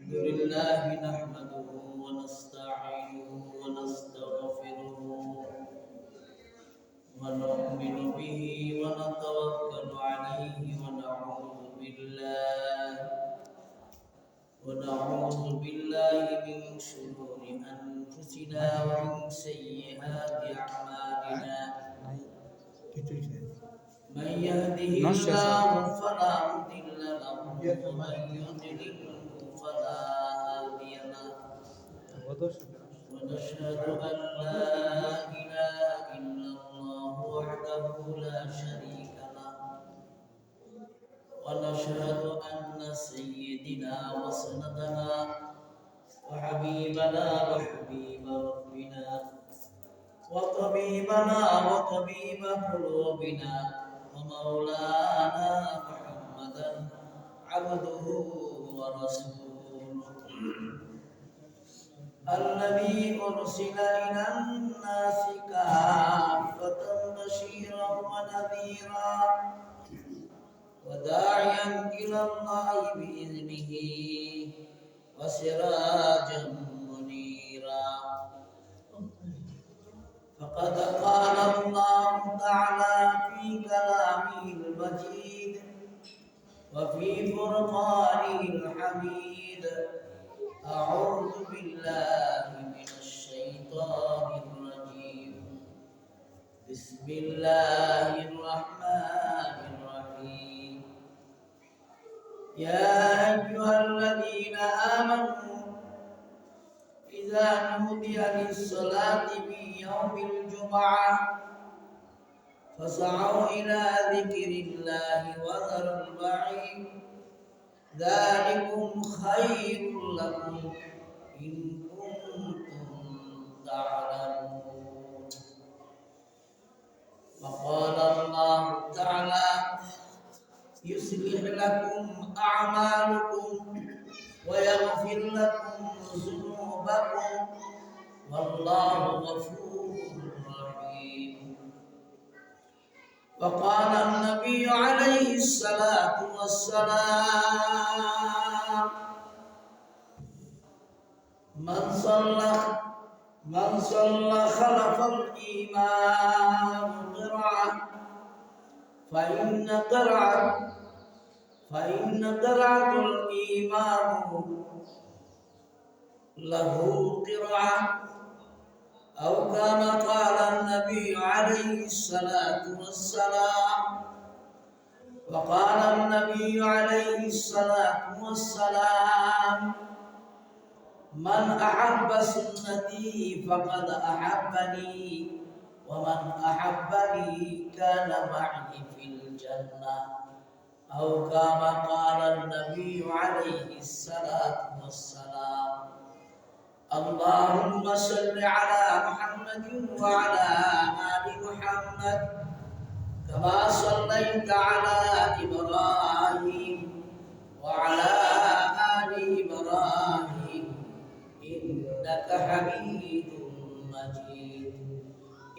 لله نحمده ونستعينه ونستغفره ونؤمن به ونتوكل عليه ونعوذ بالله من شرور أنفسنا ومن سيئات أعمالنا من يهده الله فلا مضل له ومن يضلل فلا هادي له ونشهد أن لا إله إلا الله وحده لا شريك له ونشهد أن سيدنا وسندنا وحبيبنا وحبيب ربنا وطبيبنا وطبيب قلوبنا ومولانا محمدا عبده ورسوله الذي أرسل إلى الناس كافة بشيرا ونذيرا وداعيا إلى الله بإذنه وسراجا منيرا فقد قال الله تعالى في كلامه المجيد وفي فرقانه الحميد أعوذ بالله من الشيطان الرجيم بسم الله الرحمن الرحيم يا أيها الذين آمنوا إذا نودي للصلاة من يوم الجمعة فاسعوا إلى ذكر الله وذروا البيع ذلكم خير لكم إن كنتم تعلمون وقال الله تعالى يصلح لكم أعمالكم ويغفر لكم ذنوبكم والله غفور رحيم وقال النبي عليه الصلاة والسلام من صلى خلف الإمام قرعة فإن قرعة الإمام له قرعة أو كما قال النبي عليه الصلاة والسلام وقال النبي عليه الصلاة والسلام من أحب سنتي فقد أحبني ومن أحبني كان معي في الجنة أو كما قال النبي عليه الصلاة والسلام اللهم صل على محمد وعلى آل محمد كما صليت على إبراهيم وعلى آل إبراهيم إنك حميد مجيد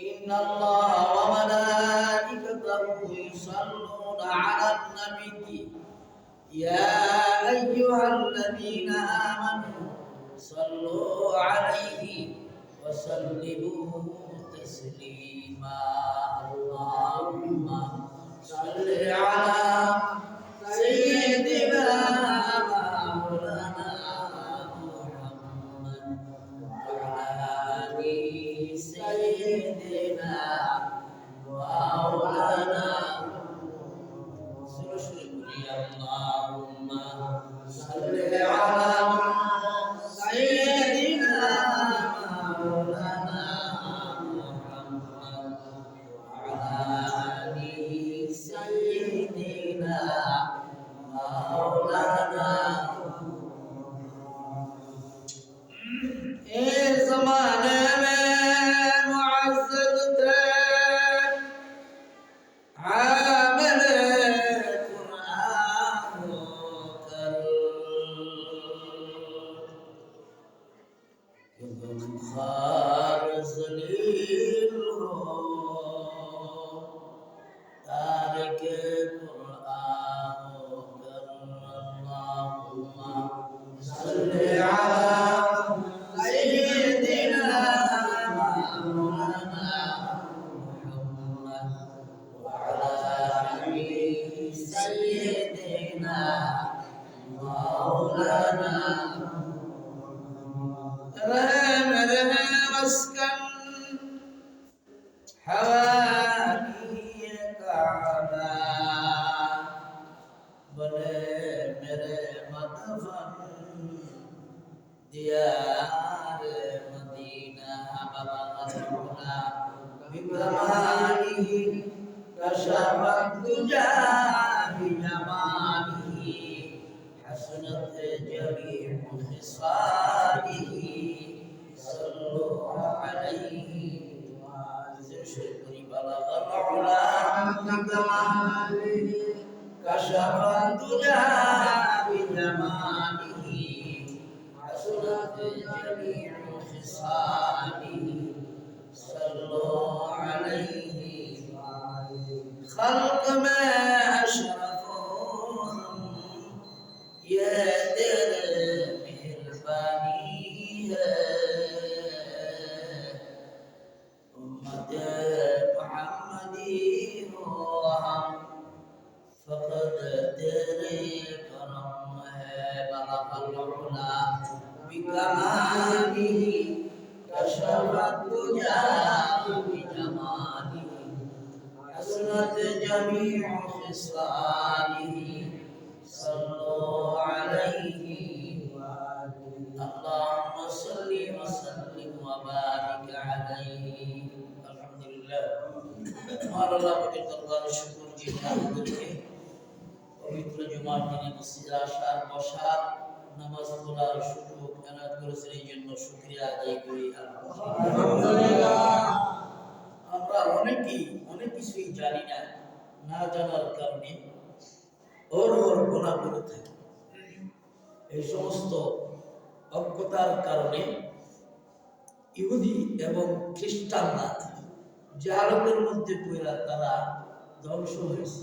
إن الله وملائكته يصلون على النبي يا أيها الذين آمنوا صلوا عليه وسلموا تسليما اللهم صل على سيدنا مولانا محمد وعلى آل سيدنا مولانا اللهم صل على سيدنا مولانا محمد وعلى آل سيدنا مولانا इस ज़माने में मुअज़्ज़ज़ थे आमिल कुरान होकर صل على سيدنا مولانا محمد وعلى آل سيدنا مولانا رحم مسكن حوالي كعبة بلے میرے مدفن دیار مدینہ بلغنا بکماله کشف الدجى بجماله حسنت جميع خصاله صلوا عليه بلغ العلا بكماله كشف الدجى بجماله حسنت جميع خصاله صلوا عليه خلق ما أشرفهم يا دل مهرباني أمة محمدي وهم فقد تري کرم ہے بلغ العلا بکماله کشف الدجى بجماله حسنت جميع خصاله صلوا عليه اللهم صل وسلم وبارك عليه الحمد لله الله পাকের দরবারে শুকর যে আমাদেরকে পবিত্র জুমার দিনে মসজিদে আসার বসার নামাজ পড়ার সুযোগ এনায়েত করেছেন এই জন্য শুকরিয়া আদায় করি আলহামদুলিল্লাহ। আমরা অনেক কিছুই জানি না, না জানার কারণে ওর গুনাহ করে থাকি। এই সমস্ত অজ্ঞতার কারণে ইহুদি এবং খ্রিস্টানরা জাহালাতের মধ্যে পড়ে তারা ধ্বংস হয়েছে।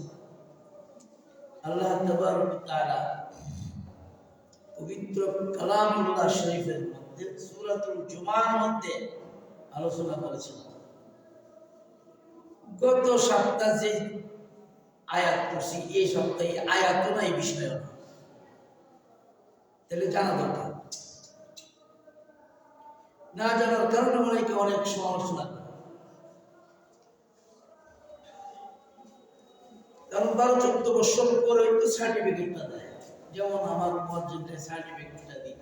আল্লাহ তাবারক ওয়া তাআলা পবিত্র কালামুল্লাহ শরীফের মধ্যে সূরাতুল জুমার মধ্যে আলোচনা করেছেন। গত সপ্তাহে যে আয়াত পড়ছি এই সপ্তাহে আয়াতও নাই, বিষয় না, তাহলে জানা দরকার। না জানার কারণে অনেকে অনেক সমালোচনা করে, কারণ 12-14 বছর পরে তো সার্টিফিকেটটা দেয়। যেমন আমার পর্যন্ত সার্টিফিকেটটা দিই,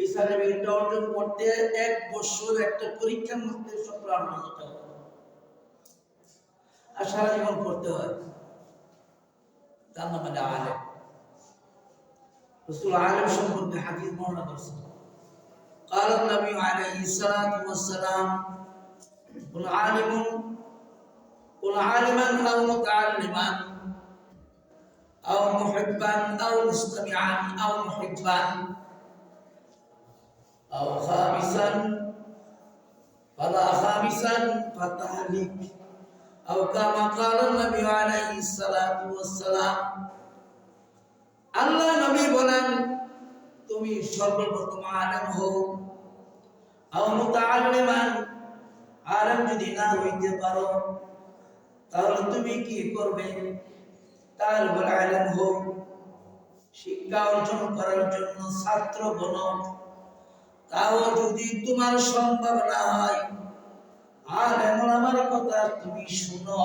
এই সার্টিফিকেটটা অর্জন করতে 1 বছর একটা পরীক্ষার মধ্যে 17-18 টাকা আর সারা জীবন করতে হয়। তার নাম মানে আলেম। রাসূল আলেম সম্পর্কে হাদিস বর্ণনা করেছেন। قال النبي عليه الصلاة والسلام قل عالما أو متعلما أو محبا أو مستمعا أو محبا أو خامسا فلا خامسا فتهلك أو كما قال النبي عليه الصلاة والسلام আল্লাহ নবী বলেন, তুমি সর্বপ্রথম আলেম হও, আও মুতাআল্লিমান, আলেম যদি না হইতে পারো তাহলে তুমি কি করবে? তালবুল ইলম হও, শিক্ষা অর্জন করার জন্য ছাত্র বনো। তাও যদি তোমার সম্ভব না হয়, আলেম ওলামার কথা তুমি শুনো।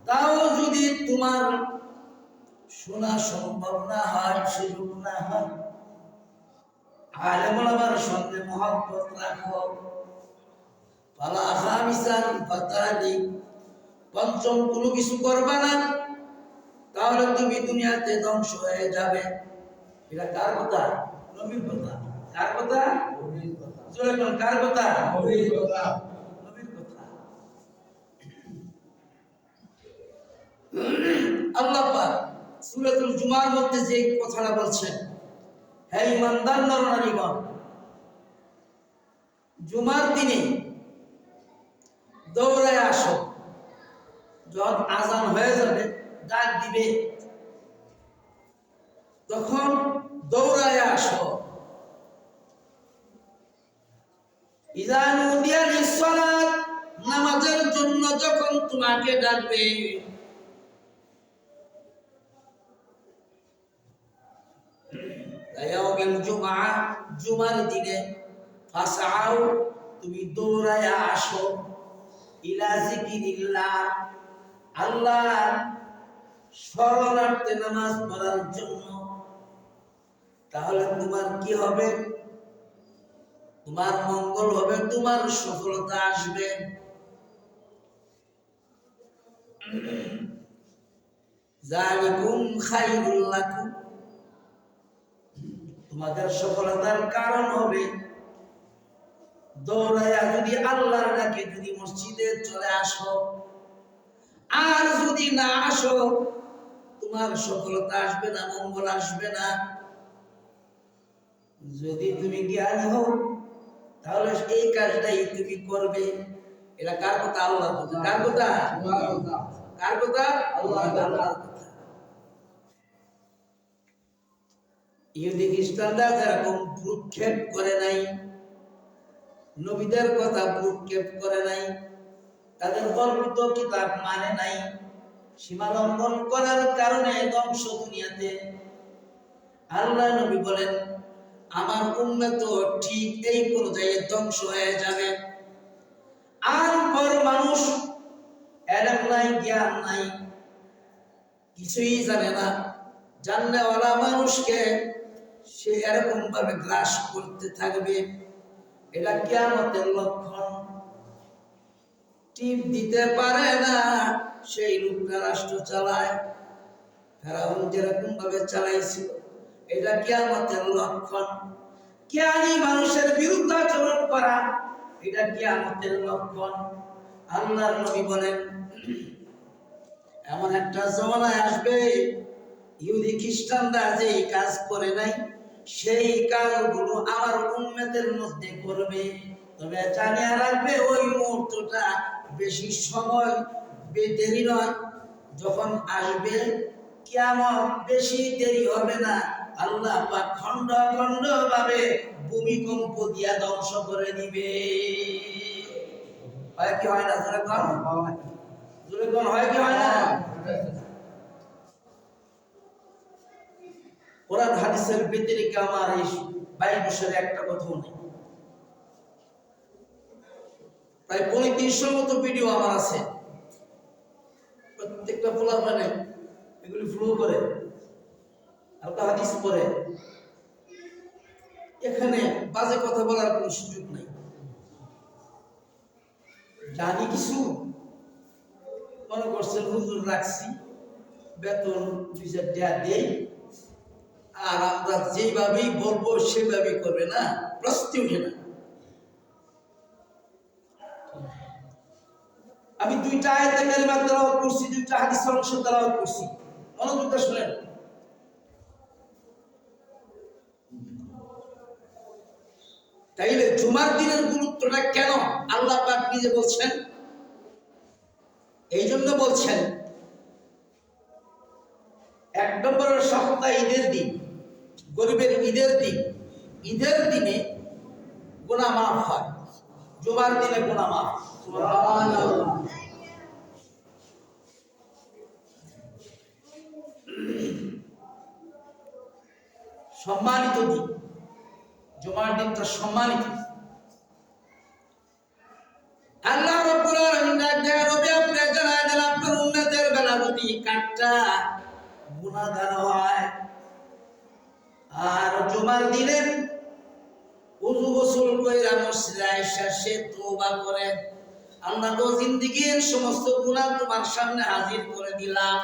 তাও যদি তোমার শোনা সম্ভব না হয়, সুযোগ না হয়, আলেম ওলামার সঙ্গে মহব্বত রাখো। ফালা খামিসান ফাতালি, পঞ্চম কোনো কিছু করবা না, তাহলে তুমি দুনিয়াতে ধ্বংস হয়ে যাবে। এটা কার কথা? নবীর কথা। কার কথা? নবীর কথা। জোরে বলুন, কার কথা? নবীর কথা। নবীর কথা। আল্লাহ পাক সূরাতুল জুমার মধ্যে যে কথাটা বলছেন, হে ইমানদার নরনারীগণ, জুমার দিনে দৌড়ায় আসো। যখন আজান হয়ে যাবে, ডাক দিবে, তখন দৌড়ায় আসো। ইযা নুদিয়া লিস-সালাত, নামাজের জন্য যখন তোমাকে ডাকবে, ইয়াউমুল জুমআ, জুমার দিনে, ফাসআউ, তুমি দৌড়ায় আসো, ইলা যিকিরিল্লাহ, আল্লাহ স্মরণার্থে নামাজ পড়ার জন্য। তাহলে তোমার কি হবে? তোমার মঙ্গল হবে, তোমার সফলতা আসবে। যালিকুম খায়রুল লাকুম, তোমাদের সফলতার কারণ হবে দৌড়ায়া যদি আল্লাহর ডাকে যদি মসজিদে চলে আসো। আর যদি না আসো, তোমার সফলতা আসবে না, মঙ্গল আসবে না। যদি তুমি জ্ঞানী হও তাহলে এই কাজটাই তুমি করবে। এটা কার কথা? আল্লাহর কথা। কার কথা? কার কথা? আল্লাহর কথা। ইহুদি খ্রিস্টানরা যেরকম ভ্রুক্ষেপ করে নাই, নবীদের কথা ভ্রুক্ষেপ করে নাই, তাদের কল্পিত কিতাব মানে নাই, সীমা লঙ্ঘন করার কারণে ধ্বংস দুনিয়াতে। আল্লাহ নবী বলেন, আমার উম্মত ঠিক এই পর্যায়ে ধ্বংস হয়ে যাবে। আর পর মানুষ এলেম নাই, জ্ঞান নাই, কিছুই জানে না, জাননেওয়ালা মানুষকে সে এরকম ভাবে গ্রাস করতে থাকবে। এটা কিয়ামতের লক্ষণ। টিপ দিতে পারে না সেই লোকটা রাষ্ট্র চালায়, ফেরাউন যেরকম ভাবে চালাইছিল, এটা কিয়ামতের লক্ষণ। জ্ঞানী মানুষের বিরুদ্ধে আচরণ করা, এটা কিয়ামতের লক্ষণ। আল্লাহর নবী বলেন, এমন একটা জমানায় আসবে ইহুদি খ্রিস্টানরা যে কাজ করে নাই সেই কাজগুলো আমার উম্মতের মধ্যে করবে। তবে জানিয়ে রাখবে ওই মুহূর্তটা বেশি সময় দেরি নয়। যখন আসবে কিয়ামত, বেশি দেরি হবে না। আল্লাহ পাক খন্ড খন্ড ভাবে ভূমিকম্প দিয়া ধ্বংস করে দিবে। হয় কি হয় না? জোরে কোন হয় কি হয় না? কোরআন হাদিসের ব্যতিরেকে আমার এই 22 বছরে একটা কথাও নেই। প্রায় 3500 মতো ভিডিও আমার আছে। প্রত্যেকটা পোলা মানে এগুলি ফলো করে, হালকা হাদিস পড়ে। এখানে বাজে কথা বলার কোনো সুযোগ নাই। জানি কিছু, মনে করছেন হুজুর রাখছি, বেতন 2-4 টাকা দেই, আর আমরা যেভাবেই বলবো সেভাবেই করবে, না, প্রশ্নই উঠে না। আমি 2টা আয়াতে কারিমা তেলাওয়াত করছি, 2টা হাদিসের অংশ তেলাওয়াত করছি, মনোযোগ দিয়ে শুনেন। তাইলে জুমার দিনের গুরুত্বটা কেন আল্লাহ পাক নিজে বলছেন? এই জন্য বলছেন, 1 নম্বরের সপ্তাহ ঈদের দিন, গরিবের ঈদের দিন, ঈদের দিনে গুনাহ মাফ হয়, জুমার দিনে গুনাহ মাফ। সুবহানাল্লাহ। সম্মানিত দিন, জুমার দিনটা সম্মানিত। আল্লাহ রাব্বুল আলামিন নবী আপনি জানায় দেন, আপনার উম্মতের বেলা যদি কাটটা গুনাহগার হয় আর জুমার দিনে ওযু গোসল কইরা মসজিদে আইসা সে তওবা করে, আল্লাহ তো জিন্দেগীর সমস্ত গুনাহ তোমার সামনে হাজির করে দিলাম,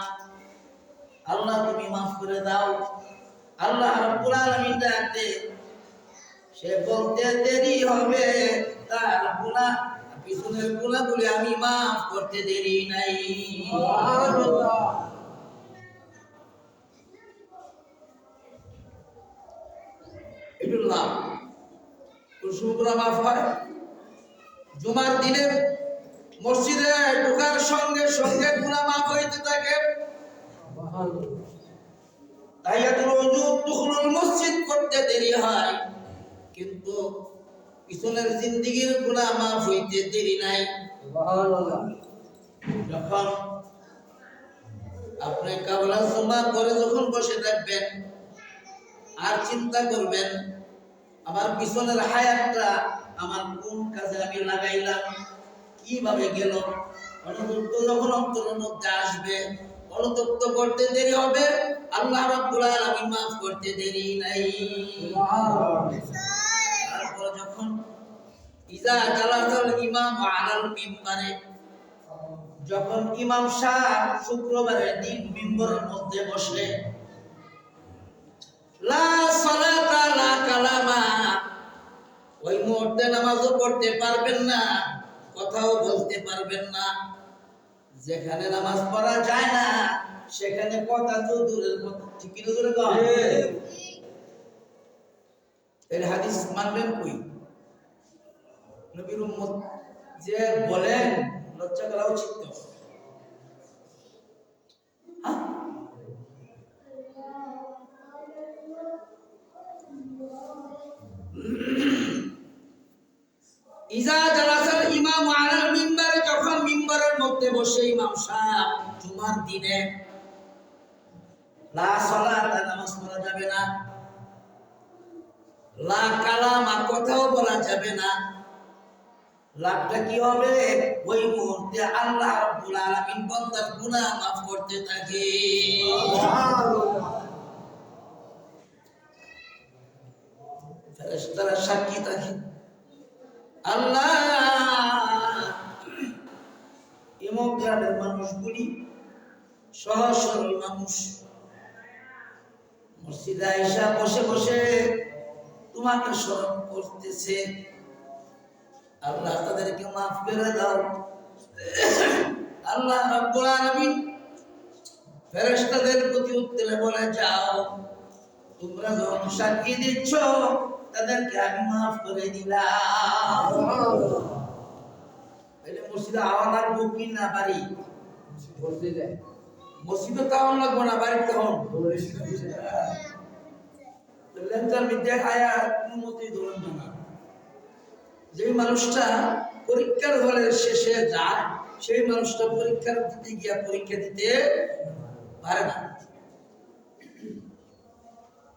আল্লাহ তুমি মাফ করে দাও। আল্লাহ রাব্বুল আলামিন ডাকতে, সে বলতে দেরি হবে, তার গুনাহ, পিছনের গুনাহগুলি আমি মাফ করতে দেরি নাই। সুবহানাল্লাহ। এগুলো গুনাহ মাফ হয়। জুমার দিনে মসজিদে ঢোকার সঙ্গে সঙ্গে গুনাহ মাফ হইতে থাকে। তাহিয়াতুল ওযু দুখুলুল মসজিদ করতে দেরি হয়, কিন্তু পিছনের জিন্দেগীর গুনাহ মাফ হইতে দেরি নাই। সুবহানাল্লাহ। যখন আপনি কাবলা জমা করে যখন বসে থাকবেন আর চিন্তা করবেন আমার পিছনের হায়াতটা আমার কোন কাজে আমি লাগাইলাম, কিভাবে গেল, অনুতপ্ত যখন অন্তরের মধ্যে আসবে, অনুতপ্ত করতে দেরি হবে, আল্লাহ রাব্বুল আলামিন মাফ করতে দেরি নাই। তারপর যখন ইজা জালাসাল ইমাম আলাল মিম্বারে, যখন ইমাম সাহেব শুক্রবারের দিন মিম্বরের মধ্যে বসে, লা সালাতা লা কালামা, ওই মুহূর্তে নামাজও পড়তে পারবেন না, কথাও বলতে পারবেন না। যেখানে নামাজ পড়া যায় না সেখানে কথা তো দূরের কথা। ঠিক কি দূরে কম? এর হাদিস মানবেন কই? নবীর উম্মত যে বলেন লজ্জা করা উচিত তো। ইজা জালাসাল ইমাম আলাল মিম্বার, যখন মিম্বারের মধ্যে বসে ইমাম সাহেব জুমার দিনে, লা সালাত, নামাজ পড়া যাবে না, লা কালামা, কথাও বলা যাবে না। লাভটা কি হবে? ওই মুহূর্তে আল্লাহ রাব্বুল আলামিন বান্দার গুনাহ মাফ করতে থাকে। সুবহানাল্লাহ। ফেরেশতারা সাক্ষী থাকে, আল্লাহ এমক গ্রামের মানুষগুলি সহজ সরল মানুষ, মসজিদে আয়েশা বসে বসে তোমাকে স্মরণ করতেছে, আল্লাহ তাদেরকে মাফ করে দাও। আল্লাহ রাব্বুল আলামিন ফেরেশতাদের প্রতি উত্তরে বলে, যাও, তোমরা যখন সাক্ষী দিচ্ছ তাদেরকে আমি মাফ করে দিলাম। এটা মসজিদে আওয়াজ লাগবো কি না? বাড়ি মসজিদে তাওয়ান লাগবো না, বাড়িতে হন লেন্টার বিদ্যা আয়া কোনো মতেই ধরুন না। যে মানুষটা পরীক্ষার হলের শেষে যায় সেই মানুষটা পরীক্ষার দিতে গিয়া পরীক্ষা দিতে পারে না।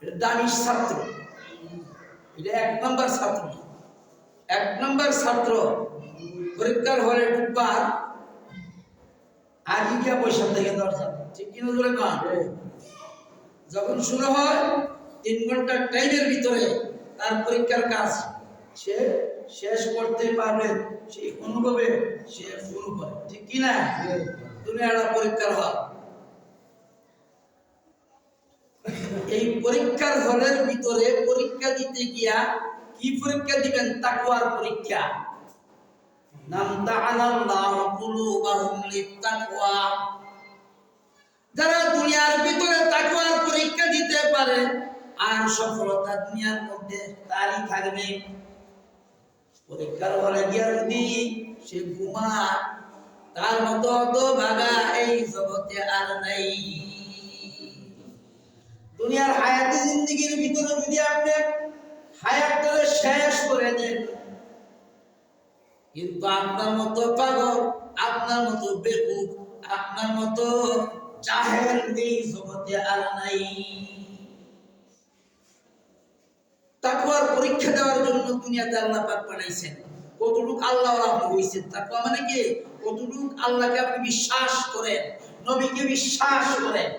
এটা দামিস ছাত্র, এটা 1 নম্বর ছাত্র। 1 নম্বর ছাত্র পরীক্ষার হলে ঢুকবার আগে গিয়া পয়সা থেকে দরজা, ঠিক কিনা ধরে কন? যখন শুরু হয় 3 ঘন্টার টাইমের ভিতরে তার পরীক্ষার কাজ সে শেষ করতে পারবে, সেই অনুভবে সে শুরু করে, ঠিক কিনা? দুনিয়াটা পরীক্ষার হল। এই পরীক্ষার হলের ভিতরে পরীক্ষা দিতে গিয়া কি পরীক্ষা দিবেন? তাকওয়ার পরীক্ষা। নাম তাআলাল্লাহু কুলুবাহুম লিত্তাকওয়া, যারা দুনিয়ার ভিতরে তাকওয়ার পরীক্ষা দিতে পারে আর সফলতা দুনিয়ার মধ্যে তারই থাকবে। পরীক্ষার হলে গিয়া যদি সে ঘুমায়, তার মতো অত ভাগা এই জগতে আর নাই। দুনিয়ার হায়াতে জিন্দেগির ভিতরে যদি আপনি হায়াতটা শেষ করে দেন, কিন্তু আপনার মতো পাগল, আপনার মতো বেকুব, আপনার মতো জাহেল এই জগতে আর নাই। তাকওয়ার পরীক্ষা দেওয়ার জন্য দুনিয়াতে আল্লাহ পাক পাঠাইছেন। কতটুক আল্লাহ আপনি হইছেন? তাকওয়া মানে কি? কতটুক আল্লাহকে আপনি বিশ্বাস করেন, নবীকে বিশ্বাস করেন।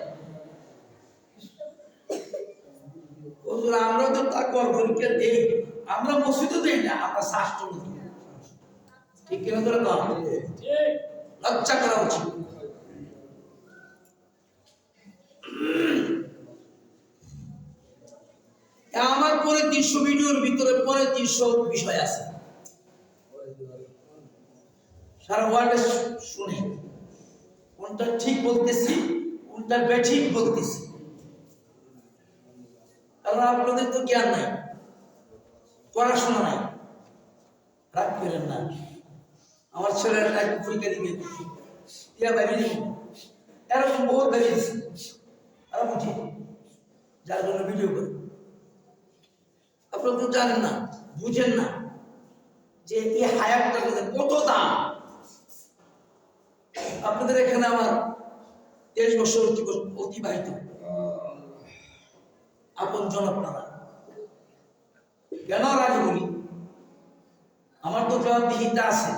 হুজুর আমরা তো তাকওয়ার পরীক্ষা দেই, আমরা মসজিদে দেই না, আমরা শাস্ত্র দিই। ঠিক কিনা ধরে না? ঠিক। লজ্জা করা উচিত। আমার পরে 300 ভিডিওর ভিতরে পরে 300 বিষয় আছে, সারা ওয়ার্ল্ডে শুনে কোনটা ঠিক বলতেছি কোনটা বেঠিক বলতেছি। কারণ আপনাদের তো জ্ঞান নাই, পড়াশোনা নাই, রাগ করেন না। আমার ছেলেরা পরীক্ষা দিবে, এরকম বহুত বেরিয়েছে, আর বুঝি যার জন্য ভিডিও করে। আপনারা তো জানেন না, বুঝেন না যে এই হায়াতটা কত দাম। আপনাদের এখানে আমার 23 বছর অতিবাহিত, আপন জন আপনারা। কেন আগে বলি, আমার তো জবাবদিহিতা আছে,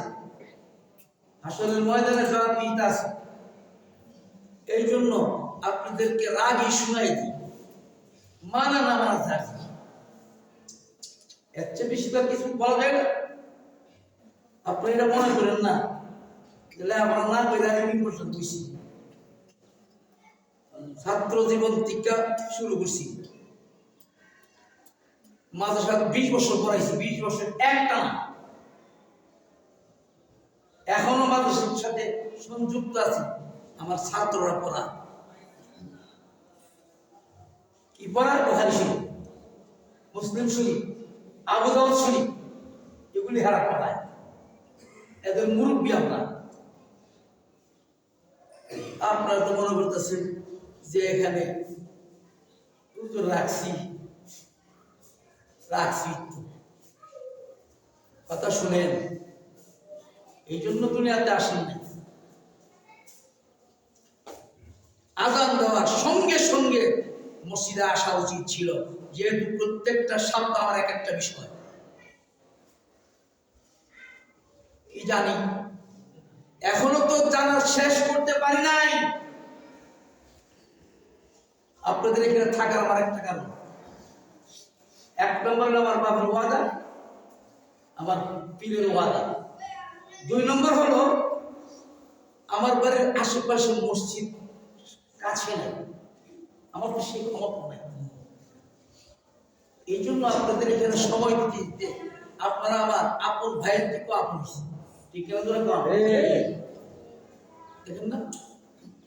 হাসরের ময়দানে জবাবদিহিতা আছে। এই জন্য আপনাদেরকে রাগই শুনাই দিই, মানা না মানা থাকে, এর চেয়ে বেশি তো কিছু বলা যায় না। আপনি এটা মনে করেন না, তাহলে আমরা না করে আমি পর্যন্ত বুঝছি, ছাত্র জীবন থেকে শুরু করছি, মাদ্রাসা 20 বছর পড়াইছি, 20 বছর একটা না। এখনো মাদ্রাসার সাথে সংযুক্ত আছি, আমার ছাত্ররা পড়া কি পড়ার বুখারী শরীফ, মুসলিম শরীফ, আবু দাউদ শরীফ, এগুলি হারা পড়ায়। এদের মুরব্বী আমরা। আপনারা তো মনে করতেছেন যে এখানে রাখছি কথা শুনেন, এই জন্য দুনিয়াতে আসেন না। আজান দেওয়ার সঙ্গে সঙ্গে মসজিদে আসা উচিত ছিল, যেহেতু প্রত্যেকটা শব্দ আমার এক একটা বিষয়। কি জানি, এখনো তো জানার শেষ করতে পারি নাই। আপনাদের এখানে থাকার আমার একটা কারণ, 1 নম্বর হলো আমার বাবার ওয়াদা, আমার পীরের ওয়াদা। 2 নম্বর হলো আমার বাড়ির আশেপাশে মসজিদ কাছে নাই, আমার তো সেই ক্ষমতা নাই। এই জন্য আপনাদের এখানে সময় দিতে দিতে আপনারা আমার আপন ভাইয়ের দিকেও আপন, ঠিক দেখেন না,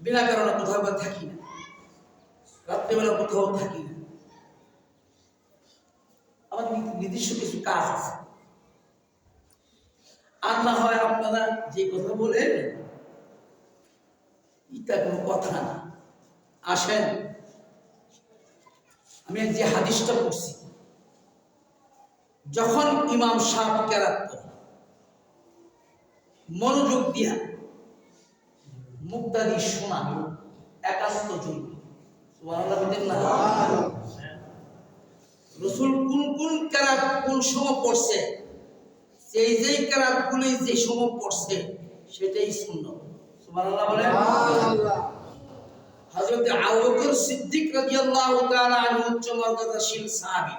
বিনা কারণে কোথাও বা থাকি না, রাত্রেবেলা কোথাও থাকি না। আমার নির্দিষ্ট কিছু কাজ আছে, আর না হয় আপনারা যে কথা বলেন এটা কোনো কথা না। আসেন, আমি যে হাদিসটা পড়ছি, যখন ইমাম সাহেব কেরাত করে মনোযোগ দিয়া মুক্তাদি শোনা একান্ত জরুরি। সুবহানাল্লাহ বলেন না? রাসূল কোন কোন কেরাত কোন সময় পড়ছে, সেই যেই কেরাত গুলি যে সময় পড়ছে সেটাই সুন্নাত। সুবহানাল্লাহ বলেন। হযরত আবু বকর সিদ্দিক রাদিয়াল্লাহু তাআলা আনহু উচ্চ মর্যাদাশীল সাহাবী,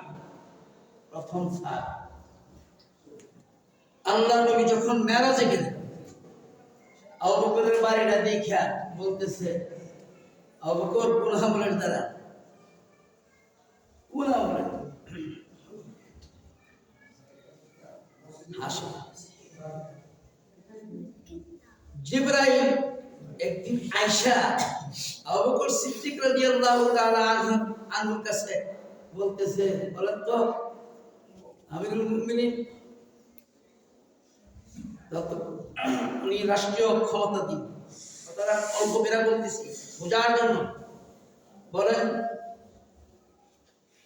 প্রথম সাহাবী। আল্লাহর নবী যখন মেরাজে গেলেন, আবু বকরের বাড়িটা দেখা বলতেছে, আবু বকর কোন আমলের দ্বারা, কোন আমলের হাসা। জিবরাইল একদিন আয়েশা আবু বকর সিদ্দিক রাদিয়াল্লাহু তাআলা আনহুর কাছে বলতেছে, বলেন তো আমিরুল মুমিনিন, উনি রাষ্ট্রীয় ক্ষমতা দিন, কথাটা অল্প বেরা বলতেছি বোঝার জন্য, বলেন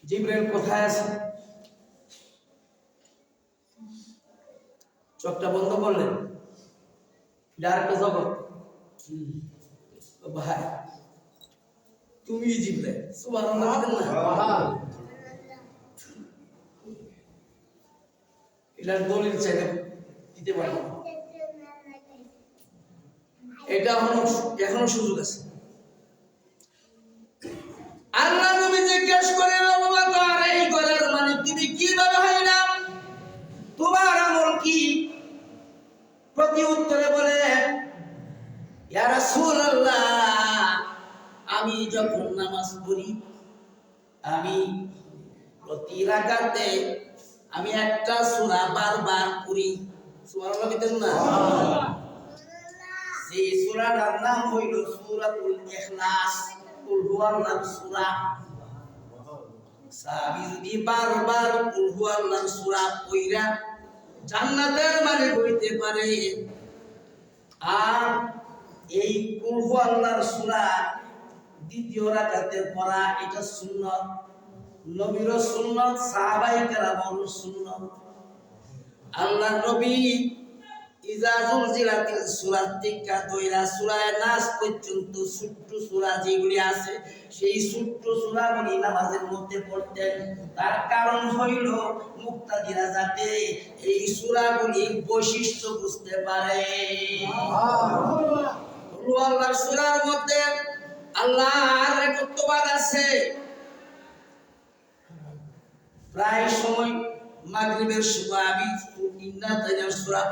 জিবরাইল কোথায় আছে? চোখটা বন্ধ করলেন, ডার্কটা জগৎ, ভাই তুমি জিবরাইল। সুবহানাল্লাহ। এটার দলিল চাইলে দিতে পারবো, এটা এখনো সুযোগ আছে। আল্লাহ নবী জিজ্ঞেস করেন, আবু বকর এই ঘরের মালিক তুমি কিভাবে হইলা, তোমার আমল কি? প্রতি উত্তরে বলে, ইয়া রাসূলুল্লাহ, আমি যখন নামাজ পড়ি আমি প্রতি রাকাতে আমি একটা সূরা বারবার পড়ি। সুবহানাল্লাহ বলেন না? এই সূরাটার নাম হইল সূরাতুল ইখলাস, কুল হুয়াল্লাহু সূরা। সাহাবী যদি বারবার কুল হুয়াল্লাহু সূরা পড়া জান্নাতের মালিক হইতে পারে, আর এই কুল হুয়াল্লাহু সূরা দ্বিতীয় রাকাতে পড়া এটা সুন্নাত। নবীর সুন্নাত, সাহাবায়ে কেরামের সুন্নাত। আল্লাহ নবী ইজা জুলজিলাতিল সূরা থেকে দইরা সূরা নাস পর্যন্ত ছোট্ট সূরা যেগুলি আছে সেই ছোট্ট সূরাগুলি নামাজের মধ্যে পড়তেন। তার কারণ হইল মুক্তাদিরা যাতে এই সূরাগুলির বৈশিষ্ট্য বুঝতে পারে। আল্লাহর সূরার মধ্যে আল্লাহর একত্ববাদ আছে। প্রায় সময় মাগরিবের সময় আমি ইন্না তাইয়ার সূরা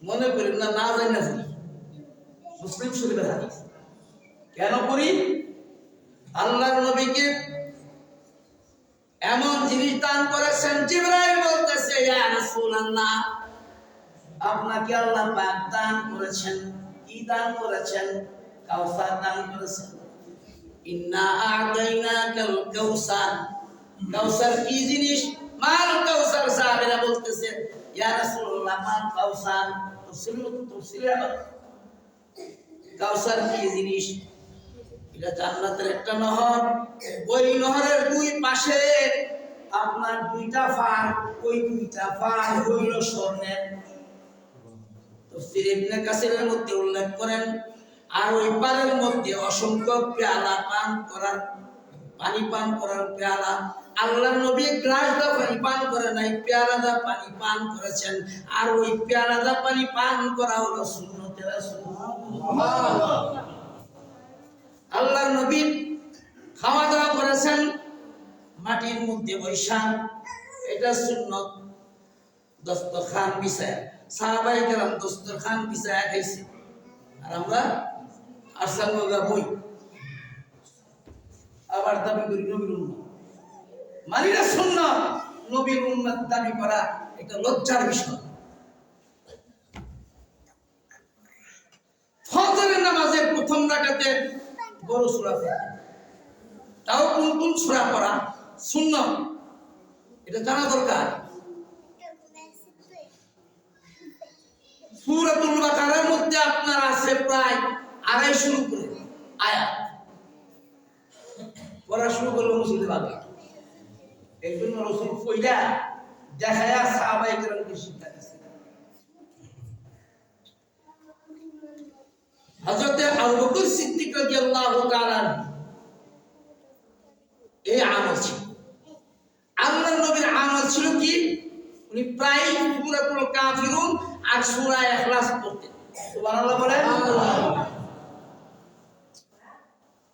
মনে করি না, না জানি না পড়ি। মুসলিম শরীফের হাদিস। কেন পড়ি? আল্লাহর নবীকে এমন জিনিস দান করেছেন, জিবরাইল বলতেছে ইয়া রাসূলুল্লাহ, আপনাকে আল্লাহ পাক দান করেছেন। কি দান করেছেন? কাউসার দান করেছেন। ইন্না আ'তাইনাকাল কাউসার। কাউসার কি জিনিস? মাল কাউসার। সাহাবীরা বলতেছে ইয়া রাসূলুল্লাহ মাল কাউসার। কাউসার কি জিনিস? এটা জান্নাতের একটা নহর। ওই নহরের দুই পাশে আপনার দুইটা ফাল, ওই দুইটা ফাল হইল স্বর্ণের। তাফসীর ইবনে কাসিরের মধ্যে উল্লেখ করেন, আর ওই পারের মধ্যে অসংখ্য পেয়ালা পান করার, পানি পান করার পেয়ালা। আল্লাহর নবী গ্লাসটা পানি পান করে নাই, পেয়ালাটা পানি পান করেছেন। আর ওই পেয়ালাটা পানি পান করা হলো সুন্নতে রাসূল। সুবহানাল্লাহ। আল্লাহর নবী খাওয়া দাওয়া করেছেন মাটির মধ্যে বৈশা, এটা সুন্নত। দস্তরখান বিছায়া, সাহাবায়ে কেরাম দস্তরখান বিছায়া খাইছে, আর আমরা আরসালগা বই আবার দাবি করি নবীর উম্মত। মানিনা সুন্নাত, নবীর উম্মত দাবি করা এটা লজ্জার বিষয়। ফজরের নামাজের প্রথম রাকাতে বড় সূরা পড়া, তাও কোন কোন সূরা পড়া সুন্নাত, এটা জানা দরকার। সূরাতুল বাকারার মধ্যে আপনার আছে প্রায় 250 উপরে আয়াত। পড়া শুরু করলো মুসলিম ভাবে। এই জন্য রাসূল কইলা দেখায়া সাহাবায়ে কেরামকে শিক্ষা দিয়েছেন। হযরত আবু বকর সিদ্দিক রাদিয়াল্লাহু তাআলা এই আমল ছিল। আল্লাহর নবীর আমল ছিল কি? উনি প্রায় সূরাতুল কাফিরুন আর সূরা ইখলাস পড়তেন। সুবহানাল্লাহ বলেন।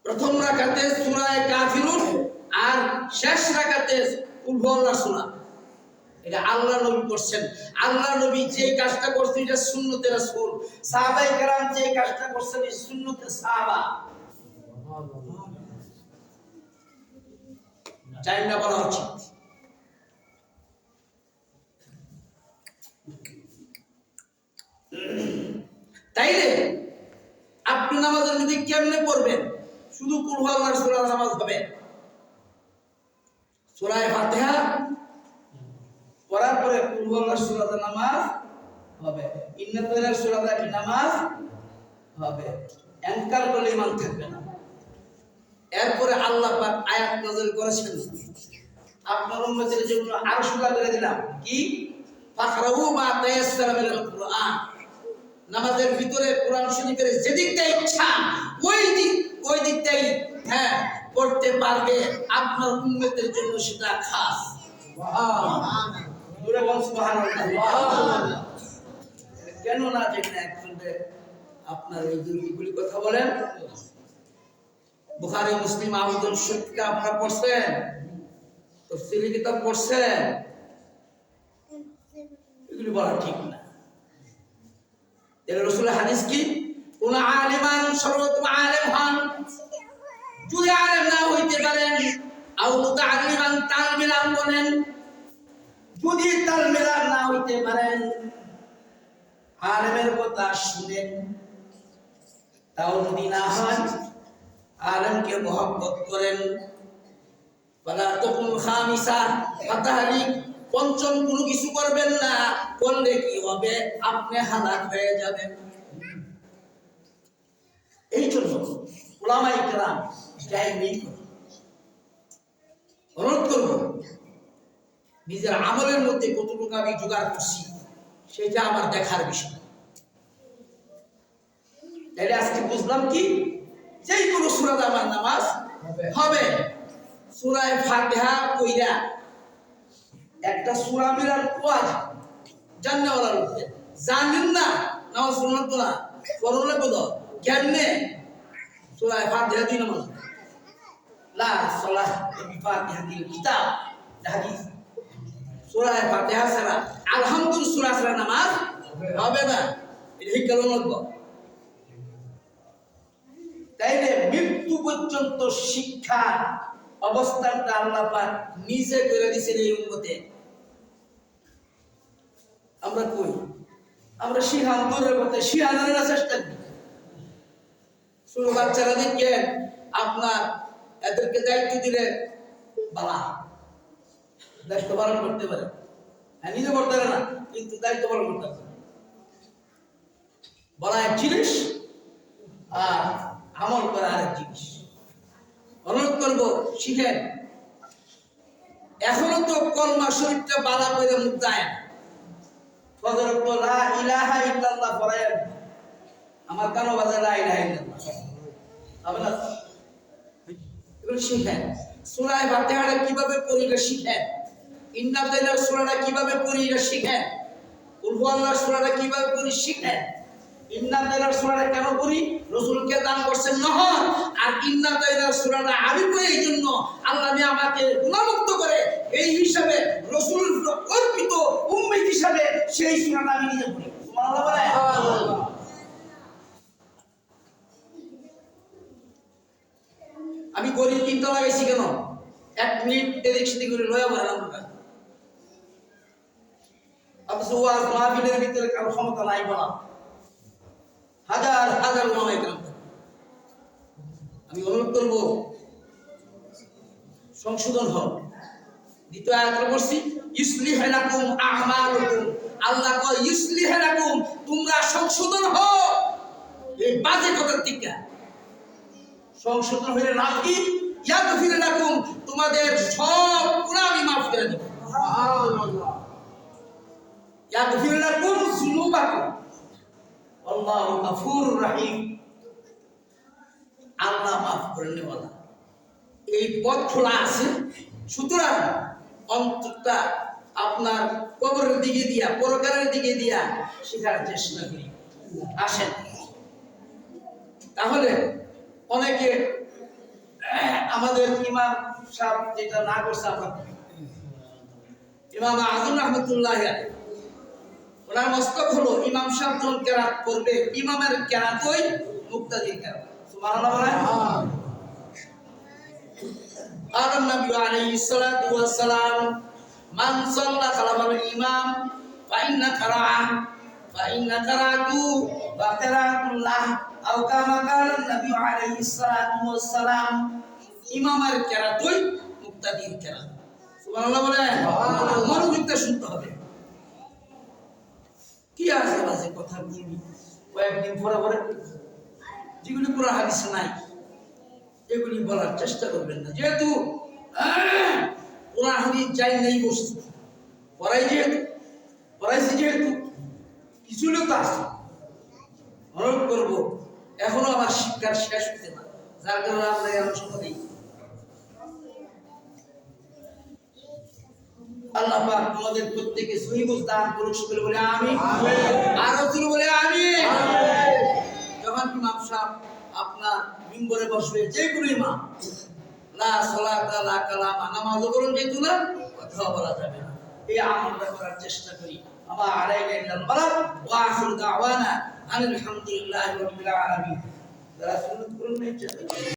প্রথম রাকাতে সূরা কাফিরুন আর শেষ রাকাতে কুল হুয়াল্লাহ সূরা, এটা আল্লাহর নবী করছেন। আল্লাহর নবী যে কাজটা করছেন এটা সুন্নতে রাসূল। সাহাবায়ে কেরাম যে কাজটা করছেন এটা সুন্নতে সাহাবা। চাই না বলা উচিত। তাইলে আপনি নামাজের মধ্যে কেমনে পড়বেন? শুধু কুল হুয়াল্লাহর সূরা নামাজ হবে। সূরা ফাতিহা পড়ার পরে কুল হুয়াল্লাহর সূরা নামাজ হবে। ইন্না তাইয়ার সূরা কি নামাজ হবে। এনকার করলে ঈমান থাকবে না। এরপরে আল্লাহ পাক আয়াত নাযিল করেছেন, আপনার উম্মতের জন্য আরো সুরা করে দিলাম কি? ফাকরাউ মা তায়াসসারা মিনাল কুরআন। নামাজের ভিতরে কোরআন শরীফের যেদিকটা ইচ্ছা ওই দিকটাই পড়তে পারবে। আপনার উম্মতের জন্য সেটা খাস। সুবহানাল্লাহ। কেন না যেখানে একজনকে আপনার এই দুইগুলি কথা বলেন। বুখারী মুসলিম আবুল শরীফকে আপনারা পড়ছেন, তাফসীরি কিতাব পড়ছেন, এগুলি বলা ঠিক না। এর রাসূলের হাদিস কি? কোন আলিমান সর্বোত্তম আলেম হন, যদি আলেম না হইতে পারেন আও মুতাআল্লিমান তালমিলাম বলেন, যদি তালমিলাম না হইতে পারেন আলেমের কথা শুনেন, তাও যদি না হয় আলেমকে মহব্বত করেন। ওয়ালা তাকুন খামিসা ফাতাহলিক, পঞ্চম কোনো কিছু করবেন না, করলে কি হবে? আপনি হালাক হয়ে যাবেন। এই জন্য উলামায়ে কেরাম যাই নেই করে অনুরোধ করব নিজের আমলের মধ্যে কতটুকু আমি জোগাড় করছি সেটা আমার দেখার বিষয়। তাইলে আজকে বুঝলাম কি, যেই কোনো সূরাতে আমার নামাজ হবে। সূরা ফাতিহা কইরা একটা সূরা মিলার ওয়াজ জাননেওয়ালা লোককে জানেন না নামাজ পড়লাম তো না পড়লে বোধ কেমনে সূরা ফাতিহা দিন নামাজ লা সালাহ বিফাতিহাতিল কিতাব হাদিস। সূরা ফাতিহা ছাড়া আলহামদুলিল্লাহ সূরা ছাড়া নামাজ হবে না, এটা শিক্ষা লাগবে। তাইলে মৃত্যু পর্যন্ত শিক্ষা অবস্থানটা আল্লাহ পাক নিজে করে দিয়েছেন এই উম্মতে। আমরা কই আমরা শিহান দূরের কথা শিহানের চেষ্টা করি। ছোট বাচ্চারা দেখেন আপনার এদেরকে দায়িত্ব দিলে বালা দায়িত্ব পালন করতে পারে, হ্যাঁ নিজে করতে পারে না কিন্তু দায়িত্ব পালন করতে পারে। বলা এক জিনিস আর আমল করা আরেক জিনিস। অনুরোধ করবো শিখেন। এখনো তো কলমা শরীফটা বালা করে মুখ যায় না। ফজর তো লা ইলাহা ইল্লাল্লাহ পড়ায় আমার কানো বাজে লা ইলাহা ইল্লাল্লাহ হবে না। এগুলো শিখেন। সূরা ফাতিহাটা কিভাবে পড়ি এটা শিখেন। ইন্না আতাইনার সূরাটা কিভাবে পড়ি এটা শিখেন। কুল হুয়াল্লাহর সূরাটা কিভাবে পড়ি শিখেন। ইন্না আতাইনার সূরাটা কেন পড়ি, রাসূলকে দান করছেন নহর। আর ইন্না আতাইনার সূরাটা আমি পড়ি এই জন্য আল্লাহ আমাকে গুনাহমুক্ত করে, এই হিসাবে রাসূল অর্পিত উম্মত হিসাবে সেই সূরাটা আমি নিজে পড়ি। সুবহানাল্লাহ বলে। আমি গরিব কিনতে লাগাইছি কেন, 1 মিনিট এদিক সেদিক করে লয়া বললাম না। অথচ ওয়াজ মাহফিলের ভিতরে কারো ক্ষমতা নাই বলা, হাজার হাজার ওলামায়ে কেরাম। আমি অনুরোধ করব সংশোধন হোক। দ্বিতীয় আয়াতে বলছি ইসলিহ লাকুম আ'মালুকুম, আল্লাহ কয় ইসলিহ লাকুম, তোমরা সংশোধন হও এই বাজে কথার থেকে। সংশোধন হয়ে লাভ কি, ইয়াগফির লাকুম, তোমাদের সব গুনাহ আমি maaf করে দেব। সুবহানাল্লাহ। ইয়াগফির লাকুম যুনুবাকুম আল্লাহু গফুরুর রহিম। আল্লাহ maaf করে নেওয়ালা এই পথ খোলা আছে। সুতরাং অন্তরটা আপনার কবরের দিকে দিয়া, পরকালের দিকে দিয়া শেখার চেষ্টা করি। আসেন তাহলে অনেকে আমাদের ইমাম সাহেব যেটা না করছে, আমরা ইমাম আযম রাহমাতুল্লাহ আলাইহি ওনার মস্তক হলো ইমাম সাহেব যখন কেরাত করবে ইমামের কেরাতই মুক্তাদির কেরাত। সুবহানাল্লাহ বলেন। قال النبي عليه الصلاة والسلام من صلى خلف الإمام فإنك رأته وقراءة الله أو كما قال النبي عليه الصلاة والسلام ইমামের কেরাতই মুক্তাদির কেরাত। সুবহানাল্লাহ বলেন। মনোযোগটা শুনতে হবে। কি আছে বাজে কথা বলবি কয়েকদিন পরে পরে যেগুলি পুরো হাদিসে নাই এগুলি বলার চেষ্টা করবেন না। যেহেতু কোরআন হাদিস যাই নেই বস্তু পড়াইছি যেহেতু কিছু লোক আছে। অনুরোধ করবো এখনো আমার শিক্ষার শেষ হতে না, যার কারণে আমরা এই আলোচনা দিই। আল্লাহ পাক আমাদের প্রত্যেককে সহি বুঝ দান করুক, সকলে বলে আমিন। আর রাসূল বলে আমিন। যখন ইমাম সাহেব আপনার মিম্বরে বসবে, যে কোনো ইমাম, লা সালাতা লা কালামা, নামাজ বলুন যেহেতু না কথা বলা যাবে না, এই আমলটা করার চেষ্টা করি। আমা আলাইনা ইল্লাল বালাগ ওয়া আখিরু দাওয়ানা আলহামদুলিল্লাহি রাব্বিল আলামিন। রাসূল করুন।